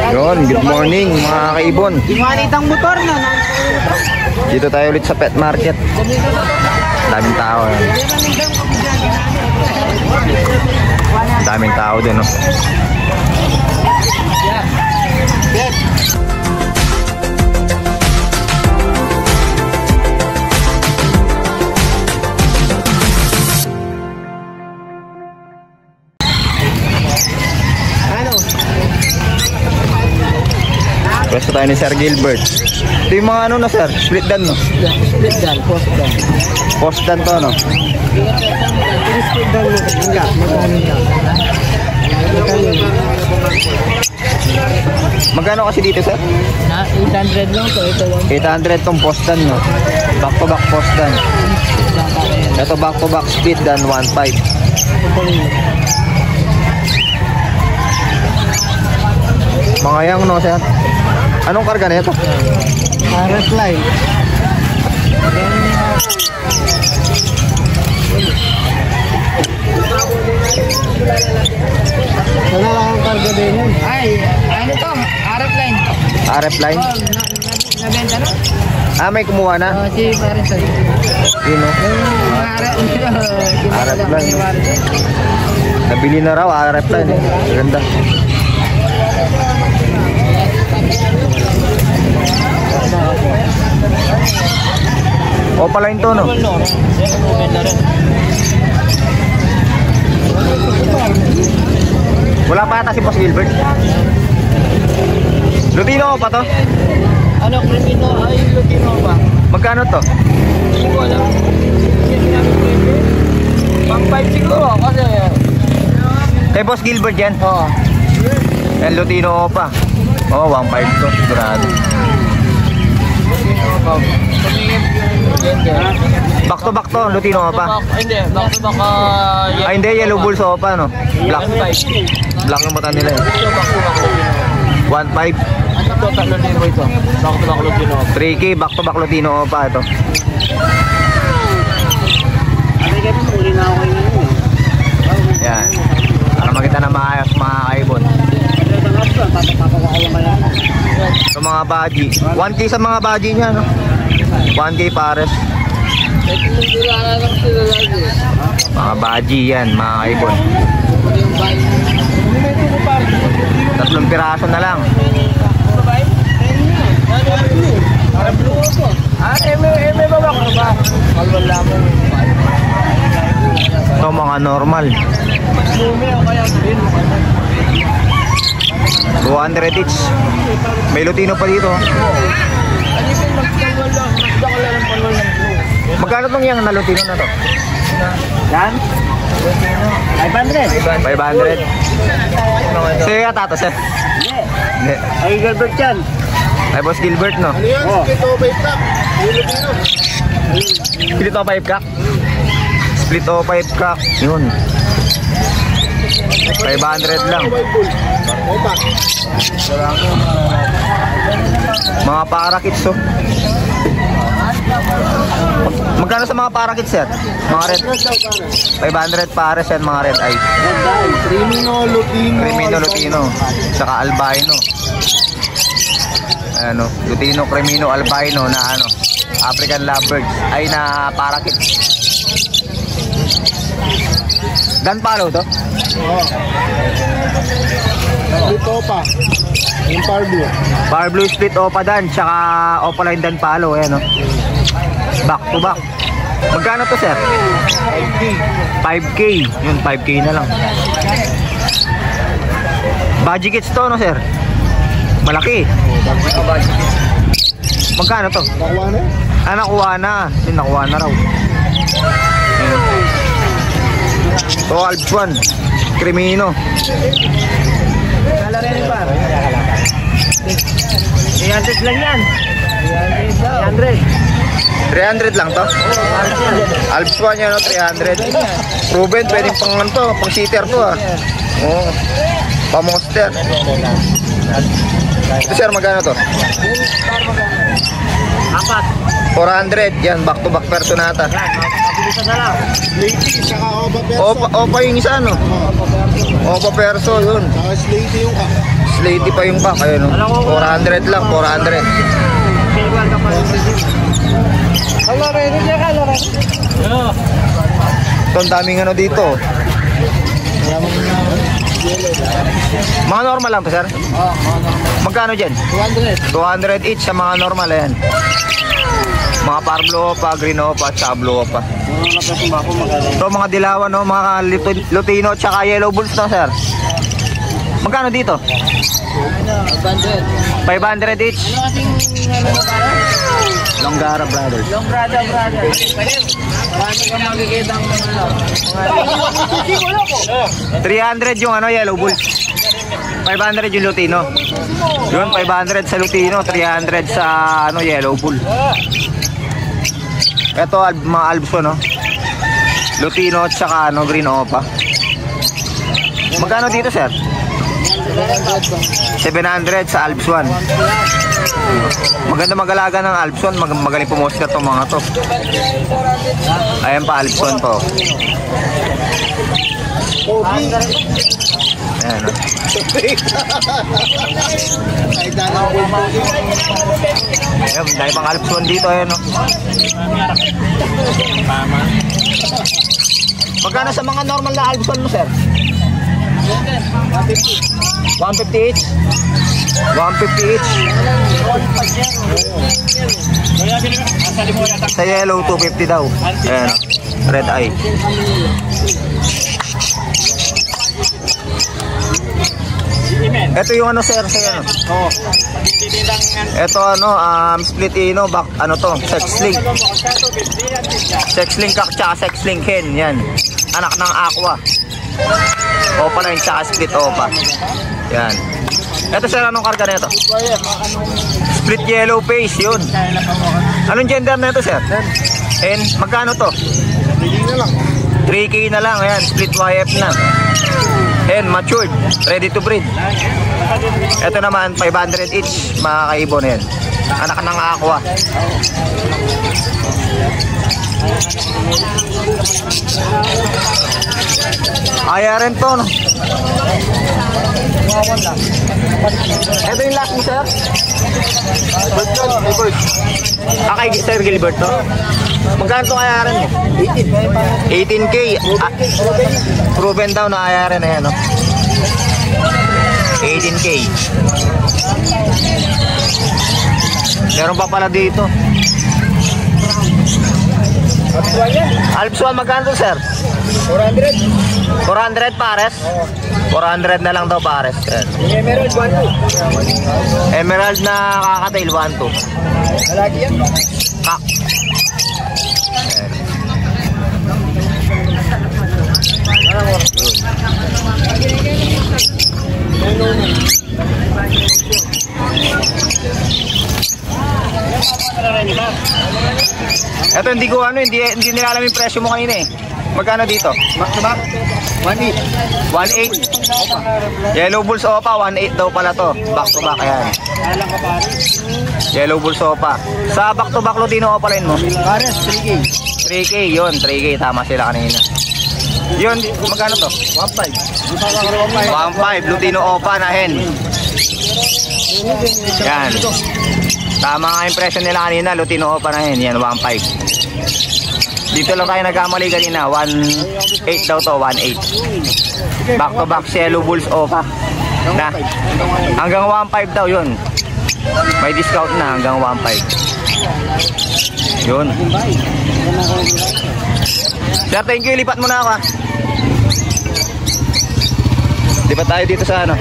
Yun, good morning mga kaibon. Imanitang motor na. Dito tayo ulit sa pet market. Daming tao. Daming tao din, no? Pwesto tayo ni Sir Gilbert. Ito yung mga ano na sir, split dan no? Split dan, post dan. Post dan to no? Split dan mo. Hangga, magkano nga? Magkano kasi dito sir? 800 lang to, ito lang. 800 tong post dan no? Back to back post dan. Ito back to back split dan 1.5. Mga yang no sir? Anong karga na ito? Reply. Sana lang ang karga din yun. Ay, ano to? RF line. RF line? Nabenta na? Ah, may kumuha na? Si Paris. Yun no? RF line. Nabili na raw RF line eh. Ganda. O pala yun to no? Wala pa ata si Boss Gilbert. Lutino pa to? Ano, Crimino? Ay, Lutino ba? Magkano to? Hindi ko alam. Pang 5 siguro kasi. Kay Boss Gilbert yan? Oo. Yan Lutino pa. Oh, 1.5 to. Sigurado. Back to back to, Lutino pa. Hindi, back to back. Ay hindi, yellow bulls pa no? Black. Black yung mata nila eh. 1.5. Ito, tatlo din mo ito. Back to back Lutino. 3K, back to back Lutino pa ito. Yan. Para makita na maayos mga kaibon. Sa mga baji. 1K sa mga baji niya no? 1K pares. Mga baji yan mga kaibon. 3 piraso na lang. Ito mga normal. 200 each. May Lutino pa dito. Magkano tong yung na Lutino na to? Yan? 500. 500. Sige ka tato sir. Hindi. Ay, Gilbert yan. Ay Boss Gilbert no? Oo. Split o 5 kak? Split o 5 kak. Yun. 500 lang. Mga parakits oh. Magkano sa mga parakits sir? Mga red 500 pares yan mga red eye. Crimino, Lutino. Crimino, Lutino. Saka albino. Ano, Lutino, Crimino, albino na ano, African lovebirds. Ay na parakits. Dan palo to? Oo. Split opa. Yung par blue. Par blue split opa dan, tsaka opa line dan palo, ayan no. Back to back. Magkano to sir? 5K. Yun, 5K na lang. Budget kits to no sir? Malaki. Magkano to? Nakuha na? Ah, nakuha na. Yun, nakuha na raw. Ayun. To Alps 1 Crimino. Kala rin ba? 300 lang yan. 300 300 lang to? Alps 1 yan no, 300. Proven, pwedeng pang ano to, pang sitter to ah. Oo. Pa-monster. Ito sir, magkano to? Apat. 400. Yan, back to back personata. Yan, mabilisan na lang. Lady, saka Oba Perso. Opa yung isa, no? Opa perso, yun. Saka Slady yung Slady pa yung back, ayun, no? 400 lang, 400. Silver ka pa rin. Hello, ready niya ka, Loren. So, ang daming ano dito. Mga normal lang pa, sir? Magkano dyan? 200. 200 each sa mga normal, ayan. Mga Parblo pa, Green Opa, at Sablo pa. So, mga dilawan, no? Mga Lutino, tsaka Yellow Bulls, no, sir? Magkano dito? 500. 500 each. Ano kasing ano mo para? Longgara Brothers. Long brother. Marami kang makikita ang mga 300 yung ano, Yellow Bulls. 500 yung Lutino. Yun, 500 sa Lutino, 300 sa ano, Yellow Bull. Ito, mga Albso, no? Lutino at saka ano, Green Opa. Magkano dito, sir? 700 sa Alps 1. Maganda mag-alaga ng Alps 1. Magaling pumuskat itong mga to. Ayan pa, Alps 1 po. Ayan, no? Ayan, dahil pang Alps 1 dito, ayan, no? Magkano sa mga normal na Alps 1 mo, sir? 150 each. 150 each. Sa yellow, 250 daw. Ayan, red eye. Ito yung ano, sir, sa ano? Ito ano, split ino, back, ano to, sex link. Sex link kak, tsaka sex link hen, yan. Anak ng aqua. Opa na yun, tsaka split opa. Yan. Ito, sir, anong karga na ito? Split yellow face, yun. Anong gender na ito, sir? And magkano to? 3K na lang, ayan, split YF na. And matured, ready to breed. Ito naman, 500 each, mga kaibon yan. Anak ng aqua. Aya rin to, no? Ito yung last mo, sir? Kay Sir Gilbert to? Magkano itong ayaran mo? 18K. Proven daw na ayaran na yan, no? 18K. Meron pa pala dito. Alps 1, magkano to, sir? 400. 400 pares? 400 na lang daw pares. Emerald 1-2. Emerald na kakatail 1-2. Lalaki yan. Kak. Ito hindi ko ano, hindi nila alam yung presyo mo kanina eh. Magkano dito? Back to back. 1.8. 1.8. Yellow Bulls Opa, 1.8 daw pala to. Back to back, ayan. Alang ka pare. Yellow Bulls Opa. Sa back to back Lutino Opa rin mo? Pares, 3K. 3K, yun. 3K, tama sila kanina. Yun, magkano to? 1.5. 1.5, Lutino Opa na hen. Yan. Tama nga yung presyo nila kanina, Lutino Opa na hen. Yan, 1.5. Dito lang tayo nagkamali kanina, 1.8 daw to, 1.8. Back to back, Yellow Bulls Opa. Na, hanggang 1.5 daw yun. May discount na hanggang 1.5. Yun. Sir, thank you. Lipat mo na ako. Lipat tayo dito sa ano.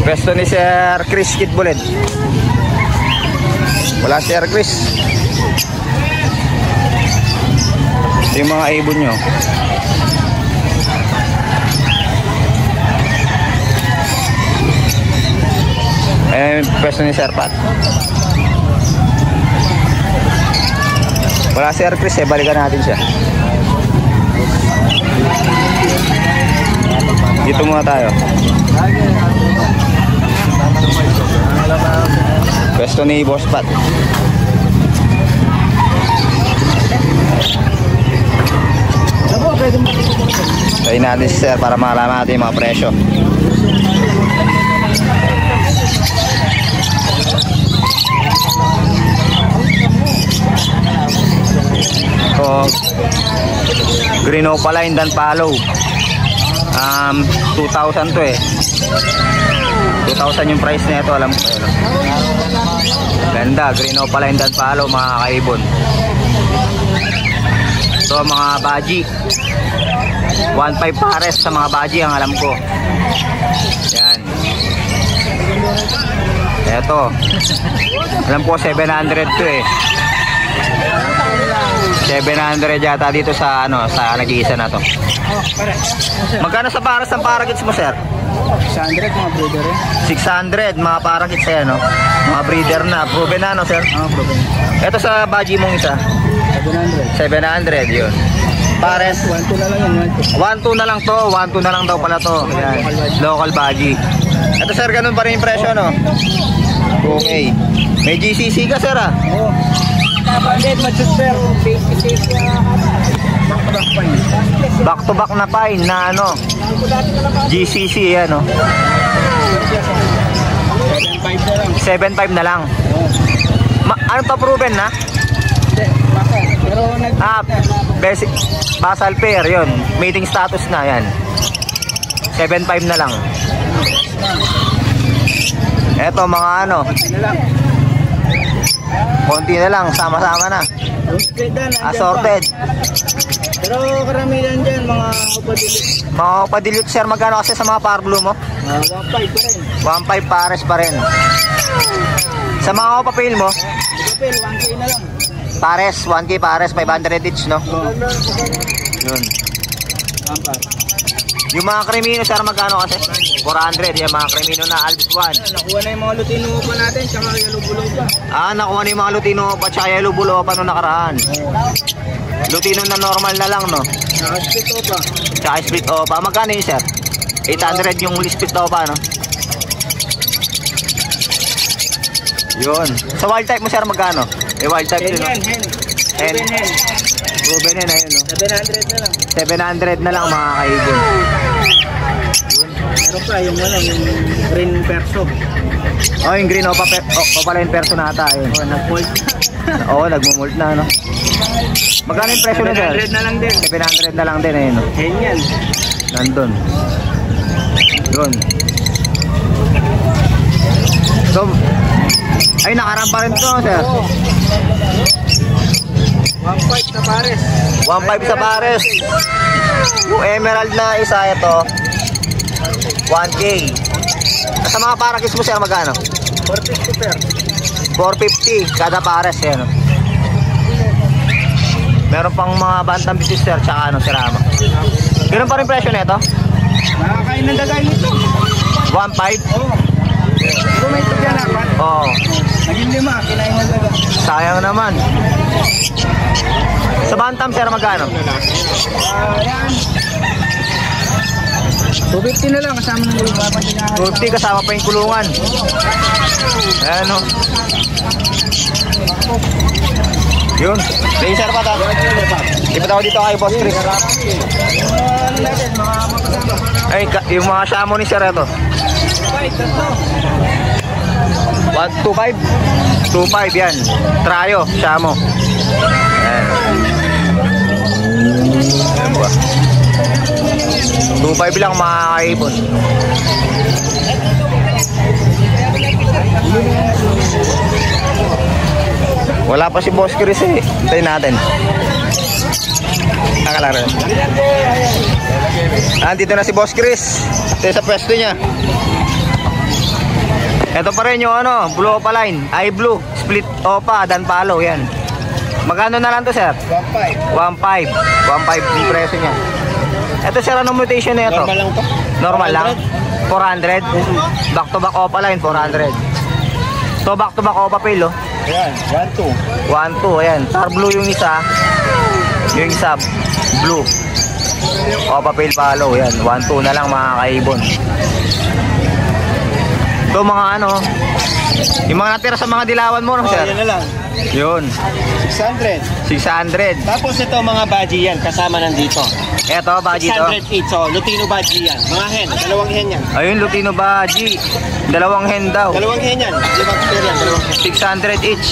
Pwesto ni Sir Chris Kitbuled. Wala si Sir Chris. Ito yung mga ibon nyo. Ayan yung pwesto ni Sir Pat. Wala si Sir Chris eh, balikan natin siya. Dito muna tayo. Pwesto ni Boss Pat. Tayo natin si sir para malaman natin yung mga presyo. So, Green Opaline Dan Palo. 2,000 to eh. 2,000 yung price nito, alam ko yun. Ganda, Green Opaline Dan Palo mga kaibon. So mga baji, 1,500 pares sa mga baji ang alam ko. Yan. Eto, alam ko 700 to eh. 700 yata dito sa ano, sa nag-iisa na to. Magkano sa pares ng parakits mo, sir? 600 mga breeder eh. 600 mga parakits eh, no? Mga breeder na, proven na, no, sir? Proven. Ito sa baji mong isa, 700 yun. Pares 1-2 na lang yun. 1-2 na lang to, 1-2 na lang daw pala to. Yan. Local baji. Ito, sir, ganun pa rin yung presyo, no? Okay. May GCC ka, sir, ah? Oo. Bandit, mag-super. Back to back na pine na ano, GCC yan, no? 7.5 na lang. Ano pa proven na? Pero Basic basal pair yun. Mating status na yan. 7.5 na lang. Eto mga ano, konti na lang, sama-sama na. Assorted. Pero karamihan dyan, mga upadilit. Mga upadilit, sir, magkano kasi sa mga power blue mo? 1.5 pa rin. 1.5 pares pa rin. Sa mga upapil mo? Upapil, 1K na lang. Pares, 1K pares, 500 each, no? Yun. Yung mga krimino, sir, magkano kasi? 400, yung mga krimino na Alps 1. Nakuha na yung mga Lutino pa natin, tsaka Yellow Buloba. Nakuha na yung mga Lutino pa, tsaka Yellow Buloba nung nakaraan. Lutino na normal na lang, no? Tsaka Split Opa. Tsaka Split Opa. Magkano yun, sir? 800 yung Split Opa, no? Yun. Sa wild type mo, sir, magkano? May wild type din, no? Hen. Proven yan, ayun, no? 700 na lang. 700 na lang, mga kaibon. Meron pa yung ano, yung green perso. Oh, yung green opaline perso nata, ayun. Nag-mold. Oo, nagmumult na, no? Magkano yung presyo na, sir? 700 na lang din. 700 na lang din, ayun, no? Hen yan. Nandun. Yun. So, ay, nakaramba rin to, sir. 1.5 sa pares. 1.5 sa pares. Yung emerald na isa, ito 1K. Sa mga parakis mo, sir, magkano? 450 per. 450 kada pares, yan. Meron pang mga bantam bisis, sir, tsaka ano, sirama. Ganun pa rin presyo na ito? Nakakain ng dagay nito. 1.5? Oo. Kung may ito dyan, apat. Oo. Naging 5, kinain ng dagay. Sayang naman. Sa bantam, sir, magkano? Yan. 250 na lang kasama ng kulungan. 250 kasama pa yung kulungan. Ayan, o. Yun. Laser pa ta. Ipit ako dito kay Boss Chris. Ay, yung mga shamo ni sir, ito. 125? 25 yan. Trayo, shamo. Ayan. Ayan ba? 2.5 lang, mga kaibon. Wala pa si Boss Chris eh. Hintayin natin. Nakalaro. Nandito na si Boss Chris. Ito sa pwesto niya. Ito pa rin yung ano, Blue Opaline. Ay, Blue. Split Opa, Dan Palo. Yan. Magkano na lang to, sir? 1.5. 1.5. 1.5 yung presyo niya. Ito, sir, anong mutation na ito? Normal lang to. Normal lang? 400? Back to back Opaline, 400. So, back to back Opa Pale, oh. Ayan, 1.2. 1.2, ayan. Star blue yung isa. Yung isa, blue. Opa Pale Palo, ayan. 1.2 na lang, mga kaibon. Ito mga ano, yung mga natira sa mga dilawan mo, no, Oh, sir? yan na lang. Yun, 600. 600. Tapos ito mga baji yan, kasama nandito. Eto, baji to. 600 each, so Lutino baji yan. Mga hen, dalawang hen yan. Ayun, Lutino baji. Dalawang hen daw. Dalawang hen yan, 5 pair yan, dalawang hen. 600 each.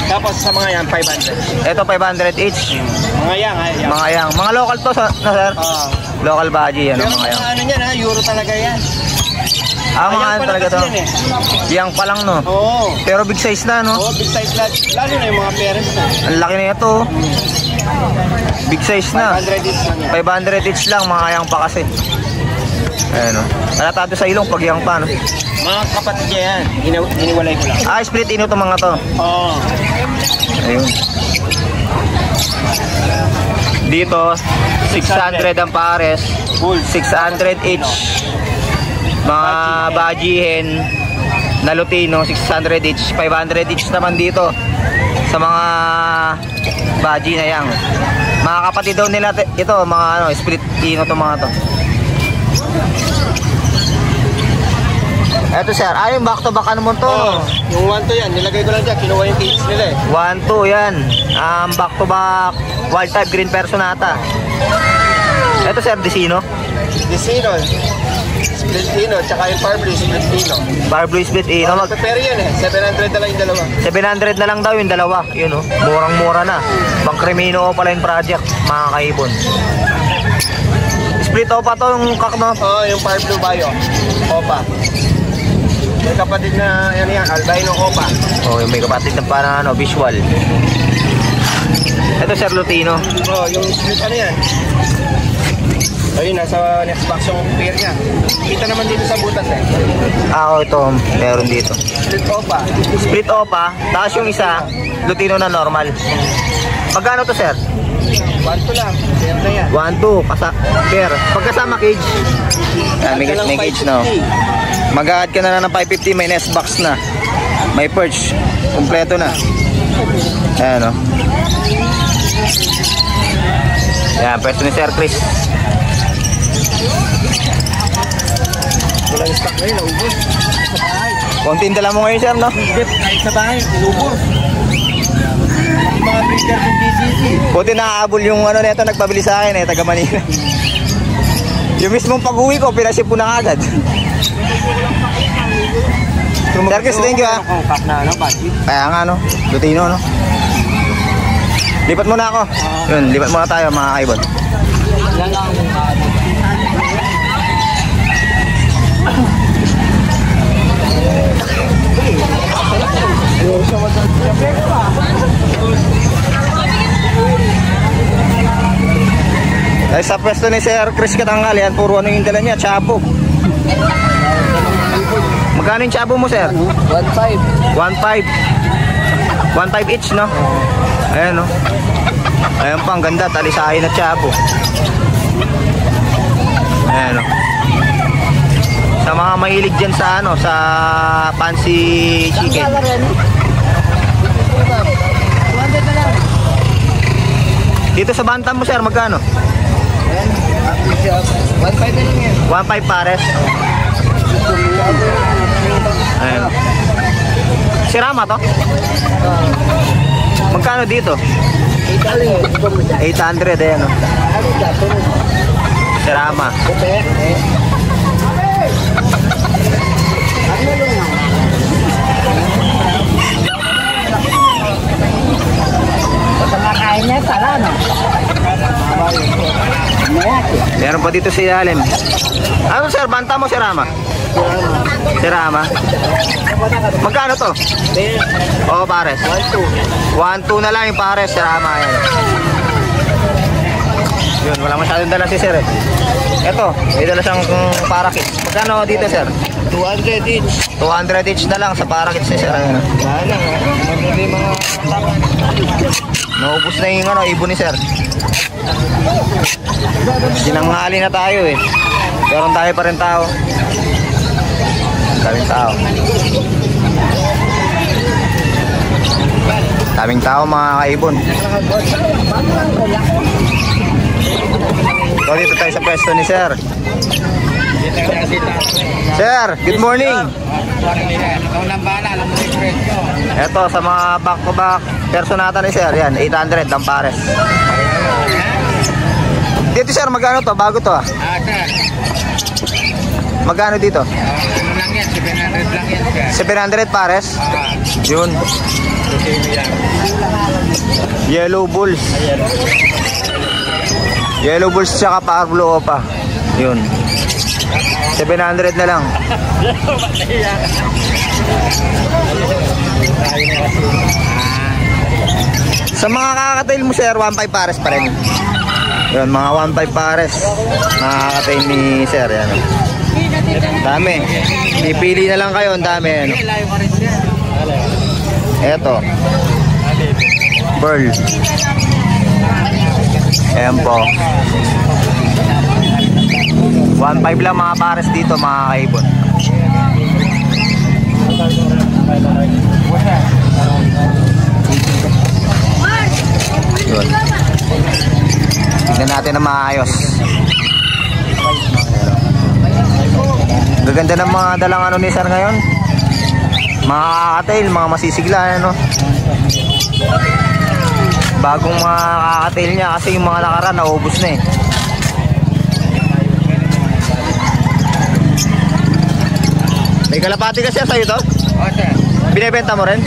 Tapos sa mga yan, 500. Eto, 500 each. Mga yan, yan. Mga yang. Mga local to, no, sir? Oo. Local baji yan, Pero mga yang. ano yan ha, euro talaga yan. Ah, mga Ayan ano pala talaga to. kasi yan eh. Yang pa lang, no? Oo. Pero big size na, no? Oo, big size lahat. Lalo na yung mga parents na. Ang laki na ito. Big size na. 500 each lang yan. 500 each lang, mga yang pa kasi. Ayan, no? Nalatado sa ilong pag yang pa, no? Mga kapatid niya yan, hiniwalay ko lang. Ah, split ino to mga to. Oo. Ayun. Dito, 600 ang pares. Full. 600 each. Mga bajihen na Lutino, 600 each. 500 each naman dito sa mga baji na yang. Mga kapatid daw nila ito, mga ano, split ino to mga to. Eto sir, ayun back to back ano mo to? Oo. Yung 1 to yan, nilagay ko lang dyan, kinuha yung cage nila eh. 1, 2 yan. Back to back wild type green personata. Eto sir, Desino. Desino, split Dino, tsaka yung Far Blue, split Dino. Bar Blue split ino. Prepare yan eh, 700 na lang yung dalawa. 700 na lang daw yung dalawa. Yun oh, murang-mura na. Pang Crimino pala yung project, mga kaibon. Split opa to yung kak, no? Oo, yung Far Blue Bayo. Opa. May kapatid na yan yan, albino Opa. Oh, yung may kapatid na parang ano, visual. Ito Sir Lutino. Oo, yung split ano yan. Ayun, nasa next box yung pair niya. Kita naman dito sa butas eh. Ah, oh, ito, meron dito. Split Opa. Split opa, tapos yung isa, Lutino na normal. Magkano to Sir? 1 to lang, pair na yan. 1, 2, pair. Pagkasama cage. May cage na. Mag-add ka na lang ng 550, may nest box na. May perch. Kompleto na. Ayan o. Ayan, pwesto ni Sir Chris. Walang stock ngayon, naubos. Konting dala mo ngayon Sir, no? Kahit sa bahay, inubos. Yung mga breeder ng DCC. Buti nakaabol yung ano nito, nagpabili sa akin taga Manila. Yung mismong pag-uwi ko, pinasip ko na agad. Sir Chris, thank you ha. Kap na ano, budget. Kaya nga no, Lutino no. Lipat muna ako. Yun, lipat muna tayo mga kaibon. Yan lang. Dahil sa pwesto ni Sir Chris Katangal, yan, puro ano yung dala niya, chabo. Magkano yung chabo mo Sir? 1.5. 1.5. 1.5 each no? Ayan no. Ayan pa, ang ganda, talisahin na chabo. Ayan no. Sa mga mahilig dyan sa ano, sa fancy chicken. Dito sa bantam mo Sir, magkano? 1.5 na lang yan. 1.5 pares. Ayan. Sirama to? Magkano dito? 800 ayan o. Sirama. Kumakain niya pala, no? Meron pa dito sa ilalim. Ano Sir, banta mo Sirama? Sirama. Magkano to? Oo, pares. 1.2 na lang yung pares, Sirama. Ayan. Yun, wala masyadong dala si Sir eh. Eto, may dala siyang parakit. Magkano dito Sir? 200 each. 200 each na lang sa parakit si Sir. Ayan. Wala, maganda yung mga Naubos na yung ano, ibon ni Sir. Sinanghali na tayo eh. Pero tayo pa rin tao. Daming tao. Daming tao mga kaibon. So dito tayo sa pwesto ni Sir. Sir, good morning. Ikaw nang bahala, alam mo yung presyo. Ito sa mga back-to-back personata ni sir, yan, 800 ang pares. Dito sir, magkano to? Bago to ah. Sir. Magkano dito? Ano lang yan, 700 lang yan, sir. 700 pares? Yun. Yellow Bulls. Yellow Bulls tsaka Power Blue Opa. Yun. 700 na lang. Sa mga kakatail mo sir, 1.5 pares pa rin. Yun, mga 1.5 pares. Mga kakatail ni sir. Yan. Dami. Pipili na lang kayo. Ang dami. Ano. Eto. Pearl. Ayan po. 1.5 lang mga pares dito mga kaibon. Yun. Tignan natin na maayos. Gaganda ng mga dalang ano ni sir ngayon. Mga kakatail, mga masisigla ano. Bagong mga kakatail niya kasi yung mga nakaraan naubos na eh. May kalapati ka siya sa'yo to? Oo, sir. Binibenta mo rin?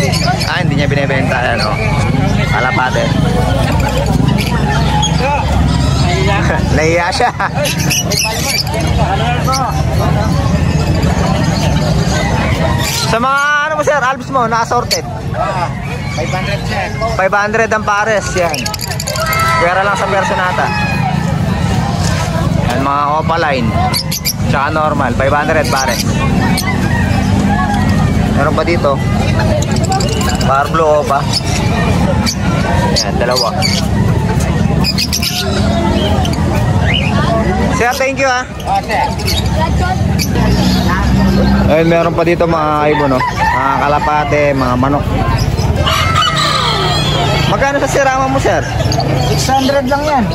Ah, hindi niya binibenta. Ano? Kalapati. Nahiya siya. Sa mga ano mo sir, albs mo, naka-sorted? 500, sir. 500 ang pares, yan. Pera lang sa personata. Yan, mga opaline. Tsaka normal, 500 pares. Meron pa dito. Power Blue Opa. Yan, dalawa. Sir, thank you ha. Oo, sir. Ayun, meron pa dito mga ibon, no? Mga kalapate, mga manok. Magkano sa sirama mo, sir? 600 lang yan.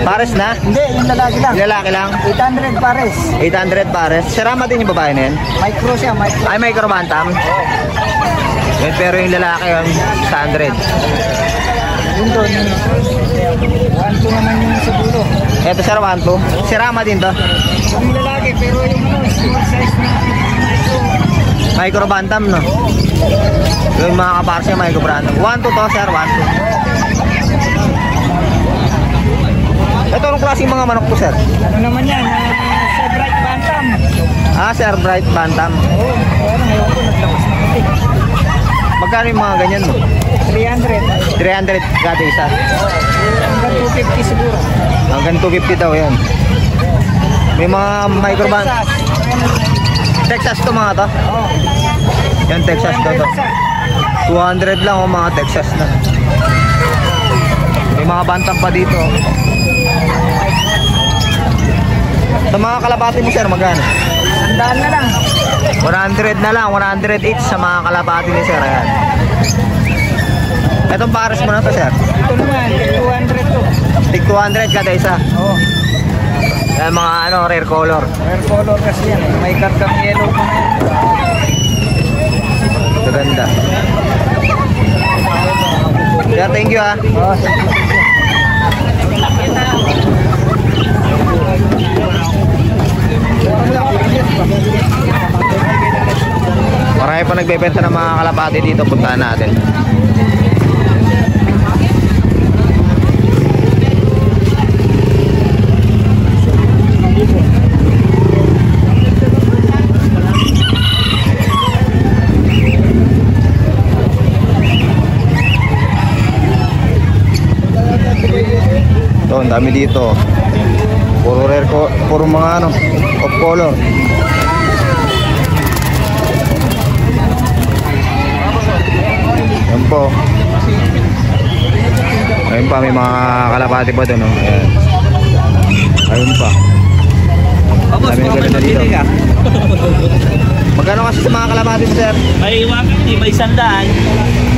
Pares na? Hindi, yung lalaki lang. Yung lalaki lang? 800 pares. 800 pares. Sirama din yung babae na yan? Micro siya, micro. Ay, micro bantam? Yun, pero yung lalaki yun, 600. Yung doon, 1-2 naman yung sa dulo. Ito, sir, 1-2. Sirama din to? Yung lalaki, pero yung ano, small size na micro. Micro bantam, no? Yung mga kapares niya, micro bantam. 1-2 to, sir, 1-2. Ito, anong klaseng mga manok po, sir? Ano naman yan, sa bright bantam. Ah, sir, bright bantam. Oo, ngayon ko, naglabas na kasi. Magkano yung mga ganyan mo? 300. 300 kada isa. Hanggang 250 siguro. Hanggang 250 daw yan. May mga micro bantam. Texas to mga to? Oo. Yan, Texas to to. 200 lang o mga Texas na. May mga bantam pa dito. Sa mga kalapati mo sir, magkano? 100 na lang. 100 na lang, 100 each sa mga kalapati ni sir. Ayan. Itong pares mo na to sir? Ito naman, 200 to. Tig 200 kada isa. Oo. Yan mga ano, rare color. Rare color kasi yan. May kartang yellow pa na yan. Maganda. Sir, thank you ha. Oo, thank you. Marami pa nagbebenta ng mga kalapati dito. Puntahan natin. Ito, ang dami dito. Puro rare ko, puro mga ano, of color. Yan po. Ayun pa, may mga kalapati pa doon. Oh. Ayan. Ayun pa. Dami na ganda dito. Magkano kasi sa mga kalapati mo, sir? May 150, may 100.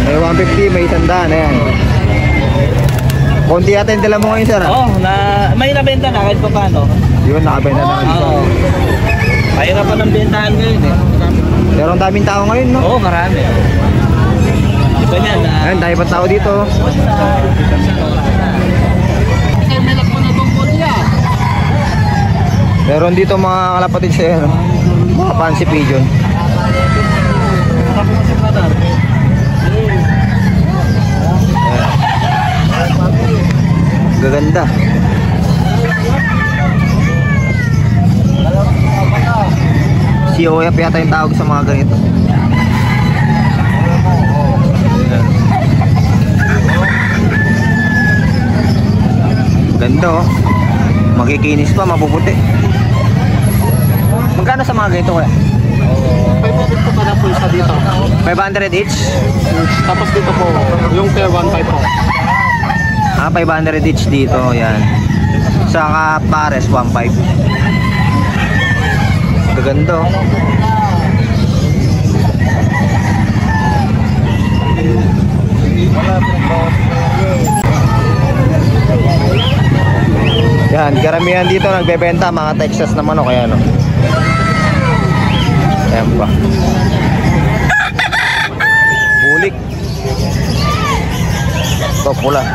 May 150, may 100. Ayan. Konti yata yung dala mo ngayon, sir. Oh, may nabenta na kahit pa paano. Yun, nakabenta na. Oo. Mahirap pa ng bentahan ngayon eh. Pero ang daming tao ngayon, no? Oo, marami. Iba niyan. Ayun, dahil pa tao dito. Meron dito mga kalapatid siya, no? Mga fancy pigeon. Gaganda. COF yata yung tawag sa mga ganito. Ganda, oh. Makikinis pa, mapuputi. Magkano sa mga ganito, kaya? 500 po pala po isa dito. 500 each? Tapos dito po, yung pair 1.5 po. 500 each dito, yan. Saka pares, 1.5. Gaganda, oh. Yan, karamihan dito nagbebenta mga Texas na manok, kaya no. Ayan pa. Bulik. Ito pula.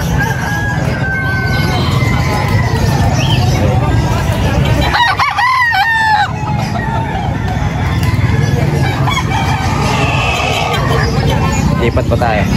Lipat pa tayo.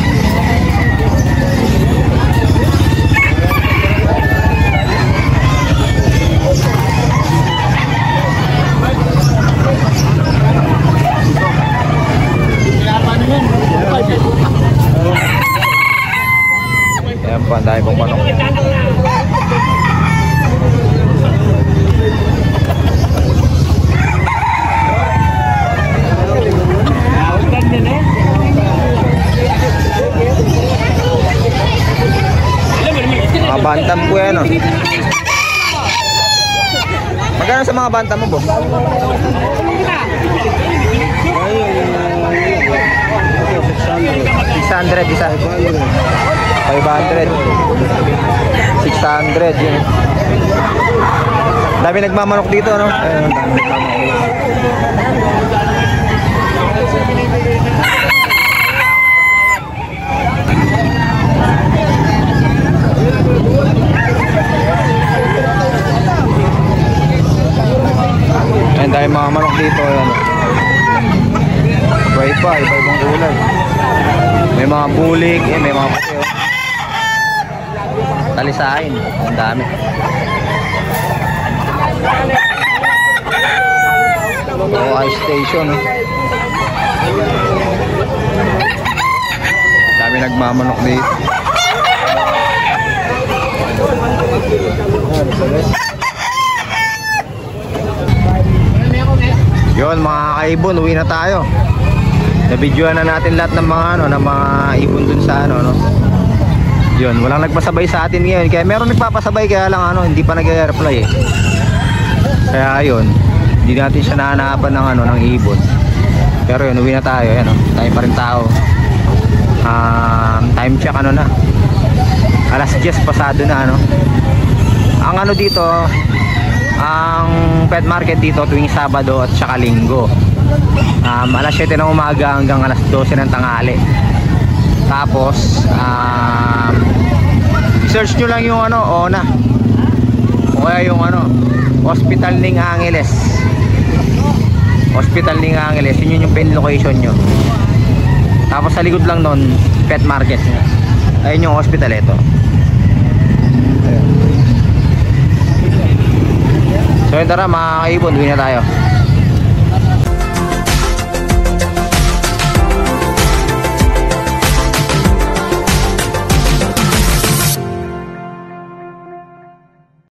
Ayan pa, dahil pong manok. Mga bantam po yan, oh. Magkano sa mga bantam mo, boss? 600 isa. 500. 600 yun. Dami nagmamanok dito, no? Ayun, dami nagmamanok. Ayun, dahil mga manok dito, yan. Iba-ibang kulay. May mga bulik, may mga puti, oh. Talisain, ang dami. Ice station, oh. Dami nagmamanok dito. Yun mga kaibon, uwi na tayo. Nabidyoan na natin lahat ng mga ng mga ibon dun sa no. Yun, walang nagpasabay sa atin ngayon. Kaya meron nagpapasabay, kaya lang hindi pa nag-reply eh. Kaya yun, hindi natin siya nahanapan ng ng ibon. Pero yun, uwi na tayo, yan, tayo pa rin tao. Time check na. Alas 10 pasado na Ang dito, ang pet market dito tuwing Sabado at saka Linggo. Alas 7 ng umaga hanggang alas 12 ng tanghali. Tapos search nyo lang yung ONA o kaya yung Hospital Ning Angeles. Hospital Ning Angeles, yun yung pin location nyo. Tapos sa likod lang nun, pet market. Ayun yung hospital ito. So yun, tara mga kaibon, uwi na tayo.